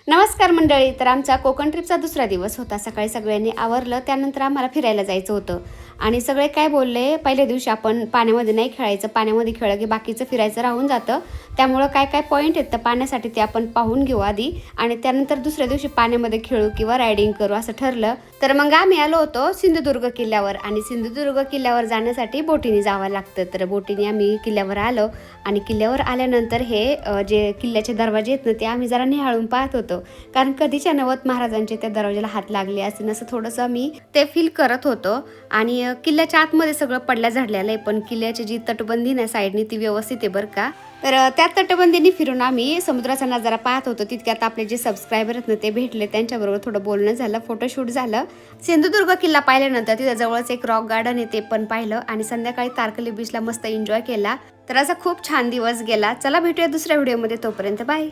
नमस्कार मंडळी. तर आमचा कोकण ट्रिपचा दुसरा दिवस होता. सकाळी सगळ्यांनी आवरलं, त्यानंतर आम्हाला फिरायला जायचं होतं आणि सगळे काय बोलले, पहिल्या दिवशी आपण पाण्यामध्ये नाही खेळायचं, पाण्यामध्ये खेळलं की बाकीचं फिरायचं राहून जातं. त्यामुळं काय काय पॉईंट आहेत तर पाण्यासाठी ते आपण पाहून घेऊ आधी आणि त्यानंतर दुसऱ्या दिवशी पाण्यामध्ये खेळू किंवा रायडिंग करू असं ठरलं. तर मग आम्ही आलो होतो सिंधुदुर्ग किल्ल्यावर आणि सिंधुदुर्ग किल्ल्यावर जाण्यासाठी बोटीने जावं लागतं. तर बोटीने आम्ही किल्ल्यावर आलो आणि किल्ल्यावर आल्यानंतर हे जे किल्ल्याचे दरवाजे आहेत ना ते आम्ही जरा निहाळून पाहत होतो, कारण कधीच्या नवत महाराजांचे त्या दरवाजाला हात लागले असे असं थोडंसं मी ते फील करत होतो. आणि किल्ल्याच्या आतमध्ये सगळं पडल्या झाडलेलं आहे, पण किल्ल्याची जी तटबंदी ना साईडनी ती व्यवस्थित आहे बरं का. तर त्या तटबंदीने फिरून आम्ही समुद्राचा नजारा पाहत होतो. तितक्यात आपले जे सबस्क्रायबर आहेत ना ते भेटले, त्यांच्याबरोबर थोडं बोलणं झालं, फोटोशूट झालं. सिंधुदुर्ग किल्ला पाहिल्यानंतर तिथं जवळच एक रॉक गार्डन आहे ते पण पाहिलं आणि संध्याकाळी तारकर्ली बीचला मस्त एन्जॉय केला. तर असा खूप छान दिवस गेला. चला भेटूया दुसऱ्या व्हिडिओमध्ये, तोपर्यंत बाय.